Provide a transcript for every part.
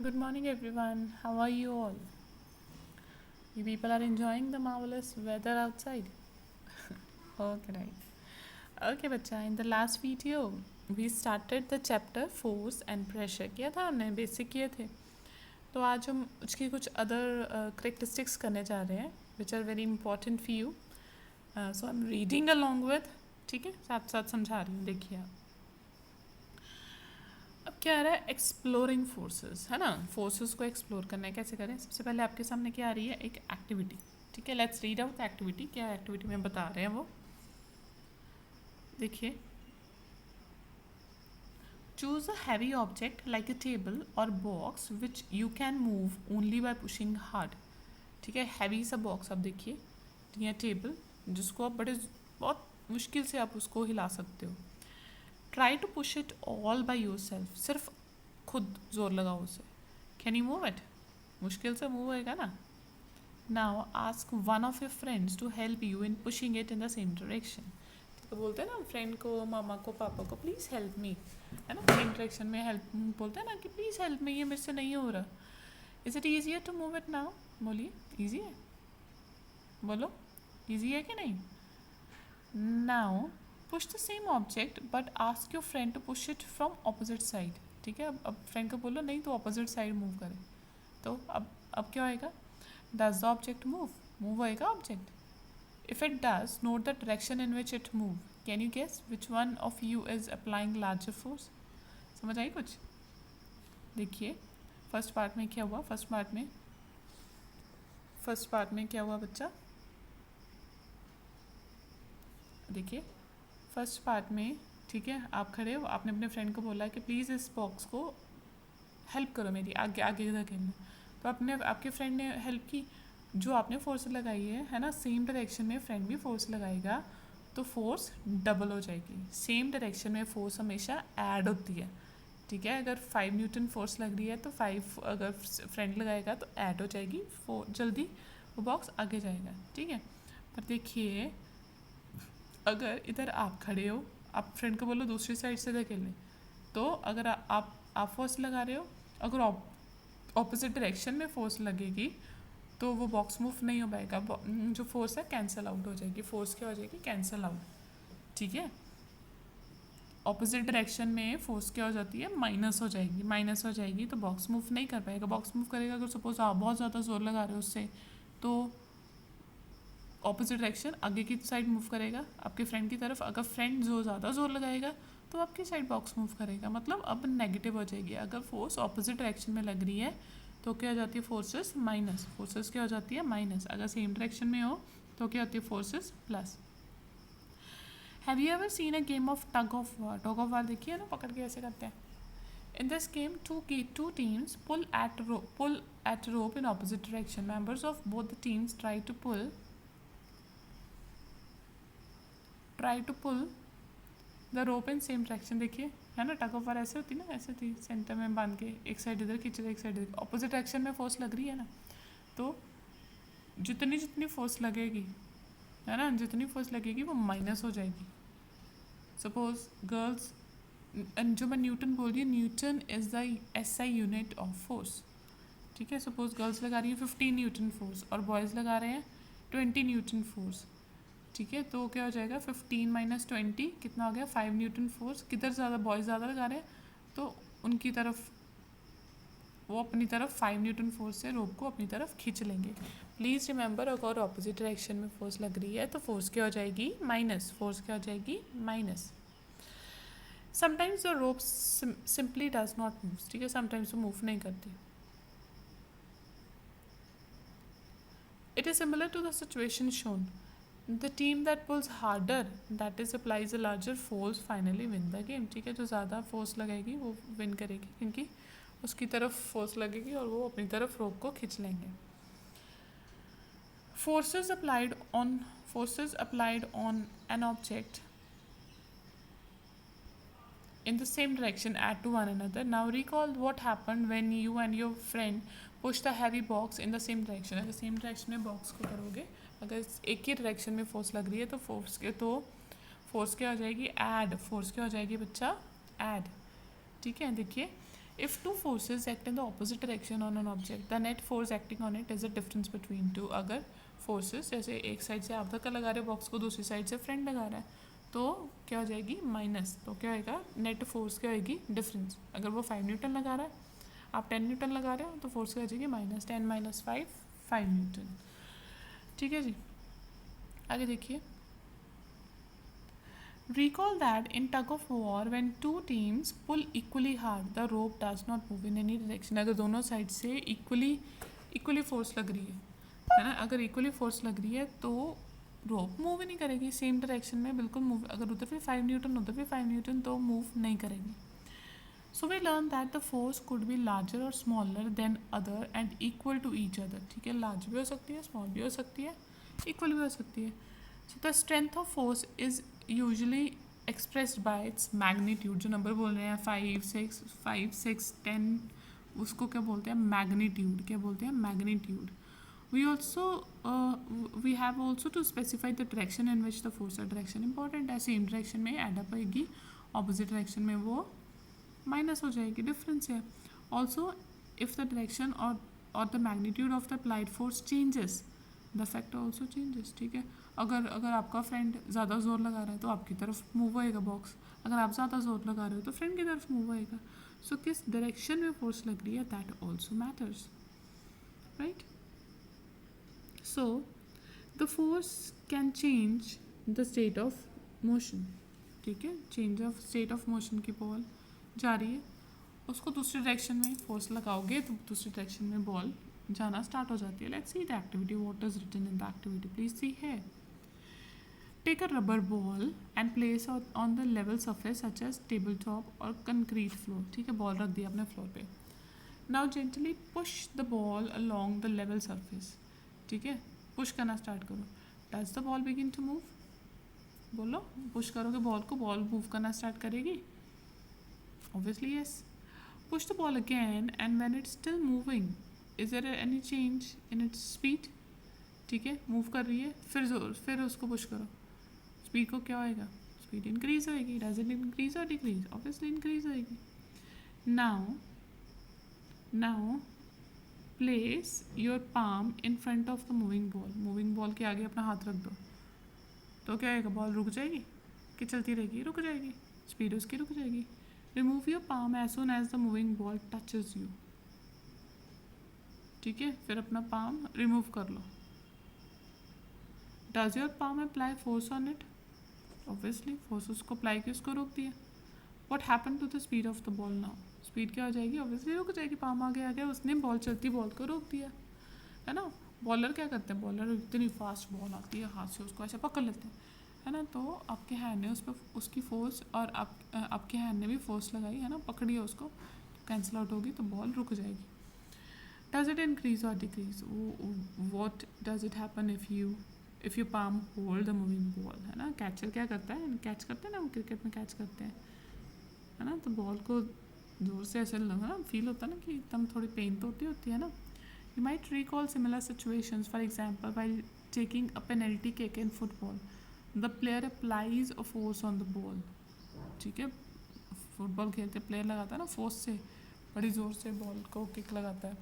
Good morning, everyone. How are you all? You people are enjoying the marvelous weather outside. Okay, right. Okay, बच्चा. In the last video, we started the chapter force and pressure. किया था हमने basic किए थे. तो आज हम उसकी कुछ other characteristics करने जा रहे हैं, which are very important for you. So I'm reading along with. ठीक है, साथ साथ समझा रही हूँ. देखिए आप. अब क्या आ रहा है, एक्सप्लोरिंग फोर्सेस, है ना. फोर्सेस को एक्सप्लोर करना है, कैसे करें. सबसे पहले आपके सामने क्या आ रही है, एक एक्टिविटी. ठीक है, लेट्स रीड आउट एक्टिविटी. क्या एक्टिविटी में बता रहे हैं वो, देखिए. Choose a heavy object like a table और box which you can move only by pushing hard. ठीक है, हैवी सा बॉक्स आप देखिए, या टेबल जिसको आप बहुत मुश्किल से आप उसको हिला सकते हो. Try to push it all by yourself. सिर्फ खुद जोर लगाओ उसे. Can you move it. मुश्किल से मूव होएगा ना. Now ask one of your friends to help you in pushing it in the same direction. तो बोलते हैं ना फ्रेंड को, मामा को, पापा को, प्लीज़ हेल्प मी, है ना. सेम डायरेक्शन में हेल्प बोलते हैं ना कि प्लीज़ हेल्प मी, ये मेरे से नहीं हो रहा. Is it easier to move it now. बोलिए, ईजी है. बोलो, ईजी है कि नहीं. Now push the same object but ask your friend to push it from opposite side. ठीक है, अब फ्रेंड को बोलो नहीं तो ऑपोजिट साइड मूव करे. तो अब क्या होएगा, does the object move. Move होएगा object. If it does, note the direction in which it move. Can you guess which one of you is applying larger force. समझ आई कुछ. देखिए फर्स्ट पार्ट में क्या हुआ. फर्स्ट पार्ट में क्या हुआ बच्चा. देखिए फर्स्ट पार्ट में, ठीक है, आप खड़े हो, आपने अपने फ्रेंड को बोला कि प्लीज़ इस बॉक्स को हेल्प करो मेरी आगे आगे धकेलने. तो आपने आपके फ्रेंड ने हेल्प की. जो आपने फोर्स लगाई है ना, सेम डायरेक्शन में फ्रेंड भी फोर्स लगाएगा तो फोर्स डबल हो जाएगी. सेम डायरेक्शन में फोर्स हमेशा ऐड होती है. ठीक है, अगर 5 न्यूटन फोर्स लग रही है तो 5 अगर फ्रेंड लगाएगा तो ऐड हो जाएगी. जल्दी वो बॉक्स आगे जाएगा. ठीक है, पर देखिए अगर इधर आप खड़े हो, आप फ्रेंड को बोलो दूसरी साइड से धकेलने, तो अगर आप फोर्स लगा रहे हो, अगर ऑपोजिट डायरेक्शन में फोर्स लगेगी तो वो बॉक्स मूव नहीं हो पाएगा. जो फोर्स है कैंसिल आउट हो जाएगी. फोर्स क्या हो जाएगी, कैंसिल आउट. ठीक है, ऑपोजिट डायरेक्शन में फोर्स क्या हो जाती है, माइनस हो जाएगी. माइनस हो जाएगी तो बॉक्स मूव नहीं कर पाएगा. बॉक्स मूव करेगा अगर सपोज आप बहुत ज़्यादा जोर लगा रहे हो उससे, तो ऑपोजिट डायरेक्शन आगे की साइड मूव करेगा आपके फ्रेंड की तरफ. अगर फ्रेंड जो ज़्यादा जोर लगाएगा तो आपकी साइड बॉक्स मूव करेगा. मतलब अब नेगेटिव हो जाएगी. अगर फोर्स ऑपोजिट डायरेक्शन में लग रही है तो क्या हो जाती है, फोर्सेस माइनस. फोर्सेस क्या हो जाती है, माइनस. अगर सेम डायरेक्शन में हो तो क्या होती है, forces plus. Have you ever seen a game of tug of war. Tug of war देखिए ना, पकड़ के ऐसे करते हैं. In this game two teams pull at rope in opposite direction. Members of both the teams try to pull the rope in same direction. देखिए है ना, टग ऑफ वार ऐसे होती ना, ऐसे थी सेंटर में बांध के, एक साइड इधर खींच रहे एक साइड इधर. ऑपोजिट डायरेक्शन में फोर्स लग रही है ना, तो जितनी फोर्स लगेगी, है ना, जितनी फोर्स लगेगी वो माइनस हो जाएगी. सपोज गर्ल्स, जो मैं न्यूटन बोल रही हूँ, Newton is the SI unit of force. ठीक है, सपोज गर्ल्स लगा रही है 15 न्यूटन फोर्स और बॉयज़ लगा रहे हैं 20 न्यूटन फोर्स. ठीक है, तो क्या हो जाएगा, 15 माइनस 20 कितना हो गया, 5 न्यूटन फोर्स. किधर ज़्यादा, बॉयज़ ज़्यादा लगा रहे हैं तो उनकी तरफ, वो अपनी तरफ 5 न्यूटन फोर्स से रोप को अपनी तरफ खींच लेंगे. प्लीज़ रिमेंबर, अगर ऑपोजिट डायरेक्शन में फोर्स लग रही है तो फोर्स क्या हो जाएगी, माइनस. फोर्स क्या हो जाएगी, minus. Sometimes the rope simply does not move. ठीक है, समटाइम्स वो मूव नहीं करती. It is similar to the situation shown. The team that pulls harder, that is applies a larger force, finally win the game. ठीक है, जो ज़्यादा force लगेगी वो विन करेगी, क्योंकि उसकी तरफ फोर्स लगेगी और वो अपनी तरफ रोप को खींच लेंगे. Forces applied on an object in the same direction add to one another. Now recall what happened when you and your friend push the heavy box in the same direction. अगर same direction में box को करोगे, अगर एक ही direction में force लग रही है तो फोर्स क्या हो जाएगी, ऐड. फोर्स क्या हो जाएगी बच्चा, ऐड. ठीक है, देखिए If two forces act in the opposite direction on an object, the net force acting on it is the difference between two. अगर forces जैसे एक साइड से आप धक्का लगा रहे हो बॉक्स को, दूसरी साइड से फ्रेंड लगा रहा है, तो क्या हो जाएगी माइनस, तो क्या होएगा नेट फोर्स क्या होएगी डिफरेंस. अगर वो 5 न्यूटन लगा रहा है, आप 10 न्यूटन लगा रहे हो, तो फोर्स क्या हो जाएगी माइनस 10 माइनस 5 न्यूटन. ठीक है जी, आगे देखिए. Recall that in tug of war, when two teams pull equally hard, the rope does not move in any direction. अगर दोनों साइड से इक्वली फोर्स लग रही है ना, अगर इक्वली फोर्स लग रही है तो रोप मूव ही नहीं करेगी सेम डायरेक्शन में, बिल्कुल मूव. अगर उधर भी 5 न्यूटन उधर भी 5 न्यूटन तो मूव नहीं करेगी. So we learn that the force could be larger और smaller than other and equal to each other. ठीक है, लार्ज भी हो सकती है, स्मॉल भी हो सकती है, इक्वल भी हो सकती है. So the strength of force is usually expressed by its magnitude. जो नंबर बोल रहे हैं 5 6 10, उसको क्या बोलते हैं मैग्नीट्यूड. क्या बोलते हैं magnitude. we also we have also to specify the direction in which the force है. डायरेक्शन इंपॉर्टेंट है. सेम डायरेक्शन में एड अप आएगी, ऑपोजिट डायरेक्शन में वो माइनस हो जाएगी, डिफरेंस है. ऑल्सो इफ द डायरेक्शन और the magnitude of the applied force changes, the factor also changes. ठीक है, अगर आपका फ्रेंड ज़्यादा जोर लगा रहा है तो आपकी तरफ मूव होएगा बॉक्स, अगर आप ज़्यादा जोर लगा रहे हो तो फ्रेंड की तरफ मूव होएगा. सो किस डायरेक्शन में फोर्स लग रही है that also matters, right. So, the force can change the state of motion. ठीक है, change of state of motion की बॉल जा रही है, उसको दूसरी डायरेक्शन में फोर्स लगाओगे तो दूसरी डायरेक्शन में बॉल जाना स्टार्ट हो जाती है. Let's see the activity. What is written in the activity, please see है. Take a rubber ball and place on the level surface such as table top और कंक्रीट फ्लोर. ठीक है, ball रख दिया अपने फ्लोर पे. Now gently push the ball along the level surface. ठीक है, पुश करना स्टार्ट करो. Does the ball begin to move, बोलो. पुश करोगे बॉल को, बॉल मूव करना स्टार्ट करेगी, obviously yes. Push the ball again and when it's still moving is there any change in its speed. ठीक है, move कर रही है, फिर उसको पुश करो, स्पीड को क्या होएगा, स्पीड इंक्रीज होएगी. डज इट इंक्रीज और डिक्रीज, ऑब्वियसली इंक्रीज होएगी. Now place your palm in front of the moving ball. Moving ball के आगे अपना हाथ रख दो, तो क्या आएगा, बॉल रुक जाएगी कि चलती रहेगी, रुक जाएगी, स्पीड उसकी रुक जाएगी. Remove your palm as soon as the moving ball touches you. ठीक है, फिर अपना पाम रिमूव कर लो. Does your palm apply force on it, obviously force उसको अप्लाई की, उसको रोक दिया. What happen to the speed of the ball now, speed क्या हो जाएगी, ऑब्वियसली रुक जाएगी. पाम आगे आ गया, उसने बॉल चलती बॉल को रोक दिया, है ना. बॉलर क्या करते हैं, बॉलर इतनी फास्ट बॉल आती है, हाथ से उसको ऐसे पकड़ लेते हैं, है ना. तो आपके हैंड ने उस पर उसकी फोर्स और आपके हैंड ने भी फोर्स लगाई, है ना, पकड़ी है उसको, तो कैंसिल आउट होगी, तो बॉल रुक जाएगी. डज इट इंक्रीज और decrease, what does it happen if you palm hold the moving ball, है ना. कैचर क्या करता है, कैच करते हैं ना, वो क्रिकेट में कैच करते हैं, है ना. तो बॉल को जोर से ऐसे लगना ना, फील होता है ना कि एकदम थोड़ी पेन तो होती है ना. You might recall similar situations. For example while taking a penalty kick in football, the player applies a force on the ball. ठीक है, फुटबॉल खेलते प्लेयर लगाता है ना फोर्स से, बड़ी ज़ोर से बॉल को किक लगाता है.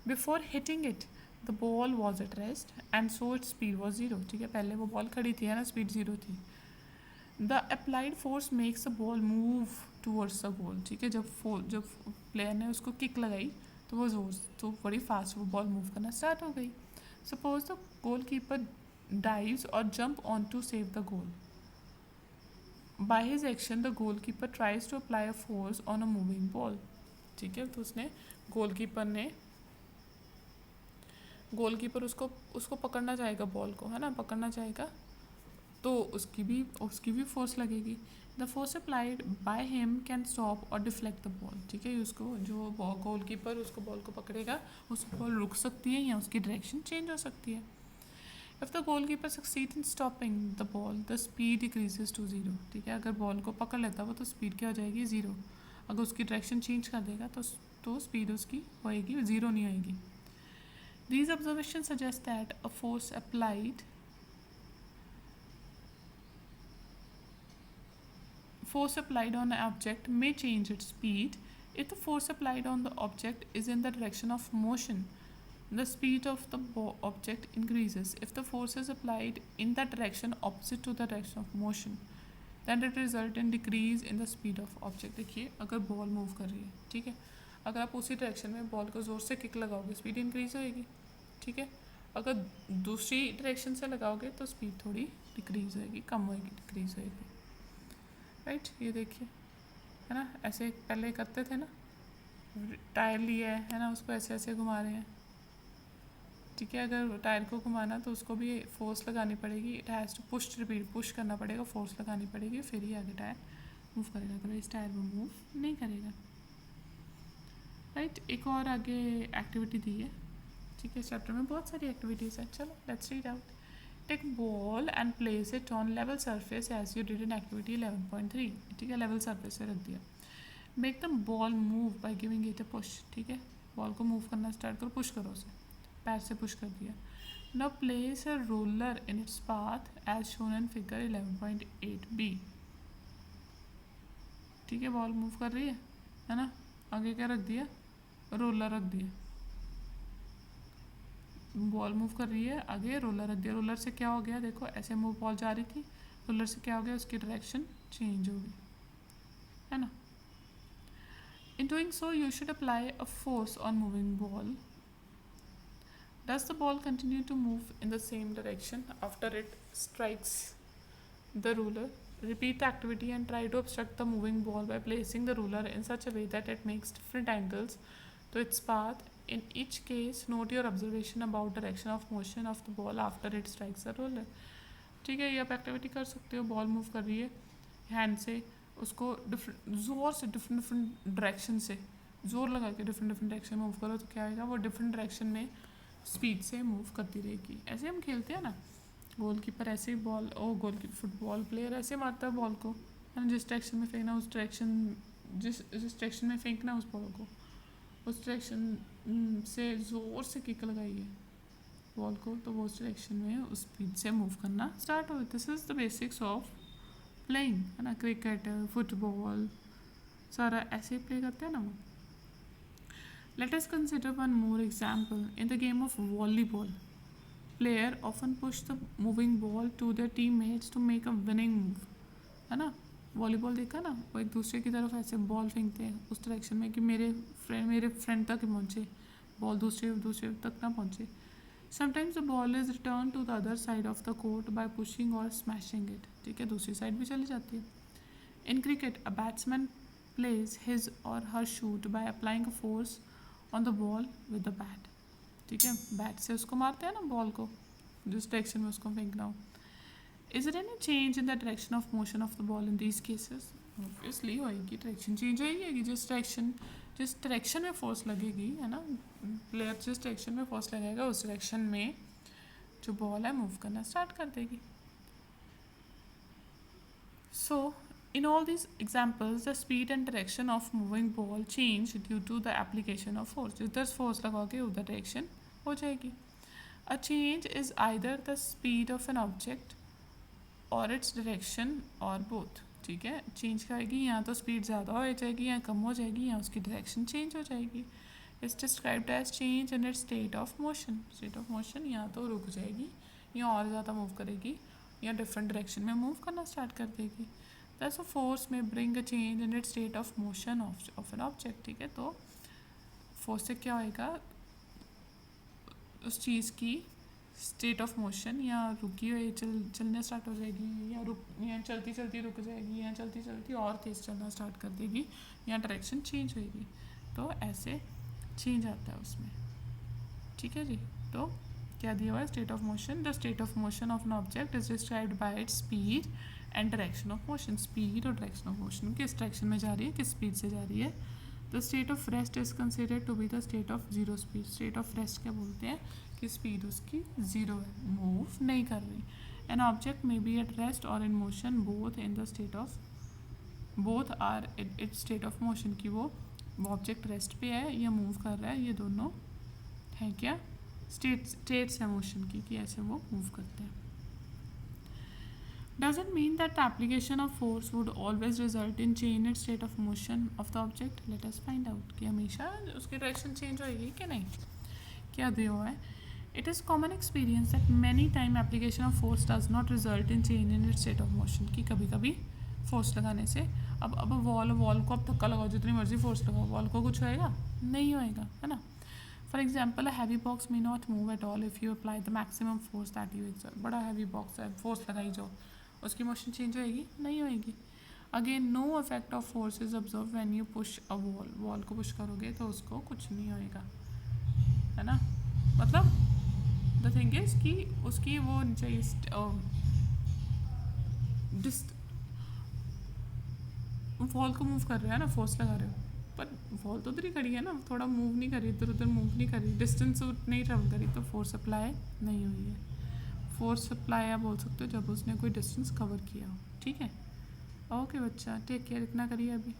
Before hitting it the ball was at rest and so it speed was zero. ठीक है, पहले वो बॉल खड़ी थी, है ना, स्पीड ज़ीरो थी. The applied force makes the ball move towards the goal. ठीक है, जब प्लेयर ने उसको किक लगाई तो वो जोर तो बड़ी फास्ट वो बॉल मूव करना स्टार्ट हो गई. Suppose the goal keeper dives और jump on to save the goal. By his action the goal keeper tries to apply a force on a moving ball. ठीक है, तो उसने गोलकीपर उसको पकड़ना चाहेगा, बॉल को, है ना, पकड़ना चाहेगा, तो उसकी भी फोर्स लगेगी. The force applied by him can stop और डिफ्लेक्ट द बॉल. ठीक है, उसको जो गोलकीपर उसको बॉल को पकड़ेगा, उसकी बॉल रुक सकती है या उसकी डायरेक्शन चेंज हो सकती है. If the goalkeeper succeed in stopping the ball the speed decreases to zero. ठीक है, अगर बॉल को पकड़ लेता वो तो स्पीड क्या हो जाएगी, ज़ीरो. अगर उसकी डायरेक्शन चेंज कर देगा तो स्पीड उसकी होएगी, ज़ीरो नहीं होएगी. These observations suggest that a force applied on an object may change its speed If the force applied on the object is in the direction of motion, the speed of the object increases. If the force is applied in that direction opposite to the direction of motion, then it result in decrease in the speed of object. देखिए अगर ball move कर रही है, ठीक है, अगर आप उसी डायरेक्शन में बॉल को ज़ोर से किक लगाओगे स्पीड इंक्रीज होएगी, ठीक है. अगर दूसरी डायरेक्शन से लगाओगे तो स्पीड थोड़ी डिक्रीज होएगी, कम होएगी, डिक्रीज होएगी. राइट, ये देखिए, है ना, ऐसे पहले करते थे ना, टायर लिया है ना, उसको ऐसे ऐसे घुमा रहे हैं, ठीक है. अगर टायर को घुमाना तो उसको भी फोर्स लगानी पड़ेगी. It has to push, repeat, push करना पड़ेगा, फोर्स लगानी पड़ेगी, फिर ही आगे टायर मूव करेगा. अदरवाइज टायर वो मूव नहीं करेगा. राइट, एक और आगे एक्टिविटी दी है, ठीक है. चैप्टर में बहुत सारी एक्टिविटीज़ हैं. चलो let's read out. Take ball and place it on level surface as you did in activity 11.3. ठीक है, लेवल सरफेस से रख दिया. Make the ball move by giving it a push. ठीक है, बॉल को मूव करना स्टार्ट करो, पुश करो उसे, पैर से पुश कर दिया. Now place a roller in its path as shown in figure 11.8b. ठीक है, बॉल मूव कर रही है ना. आगे क्या रख दिया, रोलर रख दिया. बॉल मूव कर रही है, आगे रोलर रख दिया. रोलर से क्या हो गया, देखो ऐसे मूव बॉल जा रही थी, रोलर से क्या हो गया, उसकी डायरेक्शन चेंज हो गई, है ना. In doing so, you should apply a force on moving ball. Does the ball continue to move in the same direction after it strikes the ruler? Repeat the activity and try to obstruct the moving ball by placing the ruler in such a way that it makes different angles to its path. In each case, note your observation about direction of motion of the ball after it strikes the ruler. ठीक है, ये आप activity कर सकते हो. Ball move कर रही है हैंड से, उसको ज़ोर से डिफरेंट डायरेक्शन से ज़ोर लगा के डिफरेंट डायरेक्शन मूव करो तो क्या आएगा, वो डिफरेंट डायरेक्शन में स्पीड से मूव करती रहेगी. ऐसे हम खेलते हैं ना, गोलकीपर ऐसे ही बॉल, गोल की फुटबॉल प्लेयर ऐसे मारता है बॉल को, है ना. जिस डायरेक्शन में फेंकना उस डायरेक्शन, जिस डायरेक्शन में फेंकना उस बॉल को, उस डायरेक्शन से ज़ोर से किक लगाई है बॉल को, तो वो उस डायरेक्शन में उस स्पीड से मूव करना स्टार्ट हो. This is the basics of playing, है ना. क्रिकेट, फुटबॉल, सारा ऐसे ही प्ले करते हैं ना वो. Let us consider one more example. In the game of volleyball, player often push the moving ball to their teammates to make a winning move, है ना. वॉलीबॉल देखा ना, वो एक दूसरे की तरफ ऐसे बॉल फेंकते हैं उस डायरेक्शन में कि मेरे फ्रेंड तक पहुँचे, बॉल दूसरे तक ना पहुँचे. Sometimes the ball is returned to the other side of the court by pushing or smashing it. ठीक है, दूसरी साइड भी चली जाती है. In cricket, a batsman plays his or her shoot by applying a force on the ball with the bat. ठीक है, bat से उसको मारते हैं ना बॉल को, जिस डायरेक्शन में उसको फेंकना हो. Is there any change in the direction of motion of the ball in these cases? Obviously होएगी, डायरेक्शन चेंज होएगी. जिस डायरेक्शन में फोर्स लगेगी, है ना, प्लेयर जिस डायरेक्शन में फोर्स लगेगा उस डायरेक्शन में जो बॉल है मूव करना स्टार्ट कर देगी. So in all these examples the speed and direction of moving ball change due to the application of force. जिधर फोर्स लगाओगे उधर डायरेक्शन हो जाएगी. A change is either the speed of an object और its direction और both. ठीक है, change करेगी, यहाँ तो स्पीड ज़्यादा हो जाएगी, यहाँ कम हो जाएगी, यहाँ उसकी डायरेक्शन चेंज हो जाएगी. It's described as change in its state of motion. State of motion, यहाँ तो रुक जाएगी, यहाँ और ज़्यादा मूव करेगी, यहाँ डिफरेंट डायरेक्शन में मूव करना स्टार्ट कर देगी. दस अ फोर्स में bring a change in its state of motion of an object. ठीक है, तो फोर्स से क्या होएगा, उस चीज़ की स्टेट ऑफ मोशन या रुकी हुई चलना स्टार्ट हो जाएगी, या चलती रुक जाएगी, या चलती और तेज़ चलना स्टार्ट कर देगी, या डायरेक्शन चेंज होएगी. तो ऐसे चेंज आता है उसमें. ठीक है जी, तो क्या दिया हुआ है, state of motion. The state of motion of an object is described bye its speed and direction of motion. Speed और डायरेक्शन ऑफ मोशन, किस डायरेक्शन में जा रही है, किस स्पीड से जा रही है. The state of rest is considered to be the state of zero speed. State of rest क्या बोलते हैं, कि स्पीड उसकी ज़ीरो है, मूव नहीं कर रही. An object may be at rest और in motion, both in the state of, both are it state of motion. कि वो ऑब्जेक्ट रेस्ट पे है या मूव कर रहा है, ये दोनों हैं क्या, स्टेट्स है मोशन की, कि ऐसे वो मूव करते हैं. doesn't mean that the application of force would always result in change in state of motion of the object. Let us find out कि हमेशा उसकी डायरेक्शन चेंज होएगी कि नहीं. क्या दिया हुआ है? It is common experience that many time application of force does not result in change in its state of motion. कि कभी कभी फोर्स लगाने से अब वॉल को आप धक्का लगाओ, जितनी मर्जी फोर्स लगाओ, वॉल को कुछ होएगा नहीं होएगा, है ना. For example a heavy box may not move at all if you apply the maximum force that you exert. बड़ा हैवी बॉक्स है, फोर्स लगाई जाओ, उसकी मोशन चेंज होएगी नहीं होएगी. Again no effect of force is observe when you push a wall को पुश करोगे तो उसको कुछ नहीं होएगा, है ना. मतलब द थिंग इज कि उसकी वो चाहिए वॉल को मूव कर रहे हो ना, फोर्स लगा रहे हो, पर वॉल तो उधर ही खड़ी है ना, थोड़ा मूव नहीं करी, इधर उधर मूव नहीं करी, डिस्टेंस नहीं ट्रेवल करी, तो फोर्स अप्लाई नहीं हुई है. फोर्स अप्लाई आप बोल सकते हो जब उसने कोई डिस्टेंस कवर किया हो. ठीक है. ओके बच्चा, टेक केयर. इतना करिए अभी.